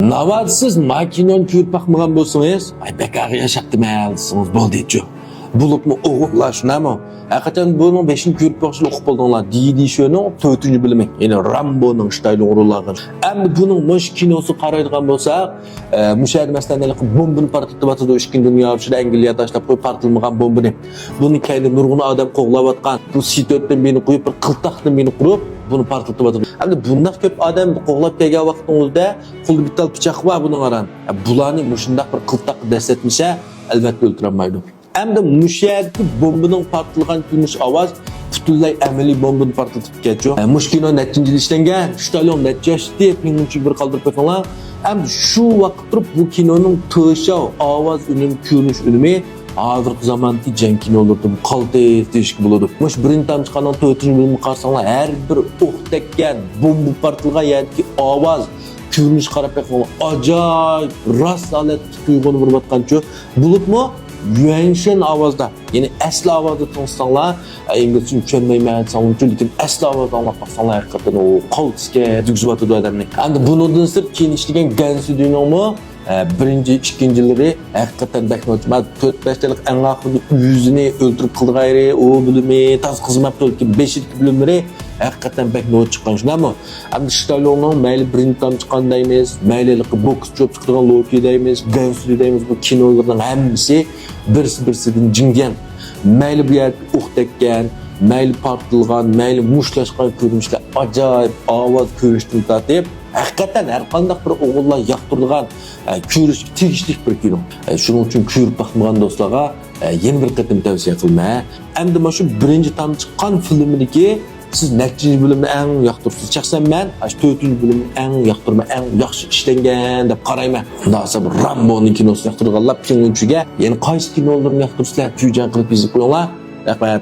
Navad siz makinon ko'rib bakmagan bo'lsangiz, ay bekar yaşaptım ayalsınız bol deyçi. Bulup mu oğullar şunamı? Hakikaten bunun 5'ini ko'rib bakışını okup oldunlar. Deydi şöyle 4. bölümü. Yani Rambo'nun ştaylı uğurlarını. Ama bunun muş kinosu qaraydigan bolsa, müşahede mesela bombunu partlatıp atıdı 2. Dünya Savaşı'da Angliya taşlap koyup partılmagan bombunu. Bunun kaydı nurgunu adam qoğlap atkan. Bu C4'ten beni koyup bir qıltaqdan beni kurup bunu partlatıp atıdı. Hem de bundan köp adam qoğlap kelgen vaqtыңızda qo'lda bital pichaq var bunun aran. Bularni mushundaq bir qıltaq destetmişe elbette öldüremeydi. Hem de müşahede bombunun partılgan gümüş avaz butunlay amaliy bombani partlatıp geçiyor. Muşkino netinci işlengen, Stalin netçeş diye pingunçu bir kaldırıp yapıyorlar. Hem de şu vakit durup bu kinonun tığışa, avaz ünüm, kürünüş ünümü hazırki zamanki jen kino olurdu. Bu kaltı etişki bulurdu. Muş birinci tam çıkanan 4. bölümü karşılar her bir tekken, bombu partılgan yerdeki avaz, kürünüş qarap yapıyorlar. Acayip, rast alet tuygunu vurup atkançı. Bulup mu? Yuanshen avazda, yani asli avazda tanışsanlar, İngilizce düşünmeymeyen sanırım, lekin asli avazda anlatmaksanlar hakikaten o kaltıske düzgün atıdı adamını. Yani bunun sırf keyin işlegen Gansu Dynamo, birinci, ikincileri hakikaten bekliyorum. 4-5 yıllık en akıllı yüzünü öldürüp kıldı gayrı, o bölümü, tas kızım yaptı ki 5 yıllık bölümleri hakikaten bekliyorum çıkan şuna mı? Hem Stallone'un meyli birinci tam çıkan deyimiz, meyli boks çöp çıkan Loki deyimiz, Gansu deyimiz, bu kinolardan hemisi birisi-birisinden cingen. Meyli bir yer uğtekken, meyli partılgan, meyli muşlaşkan görünüşler, acayip avaz görüştüm tatip. Hakikaten her kandak bir oğullar yaktırdıgan körüş, tegişlik bir kino. Şunun için körüp bakmagan dostlara yeni bir kıtım tavsiye kılmaya. Hem de şu birinci tam çıkan filmindeki siz neçinci bölümde en yaktırırsınız. Şahsen ben 4. bölümün en yaktırma, en yaxşı işlengen dep qarayman. Daha sonra Rambo'nun kinosu yaktırganlar pingunçuga. Yani qaysi kinolarını yaktırırsınlar? Tüycan kılıp bizi koyuyorlar. Rahmet.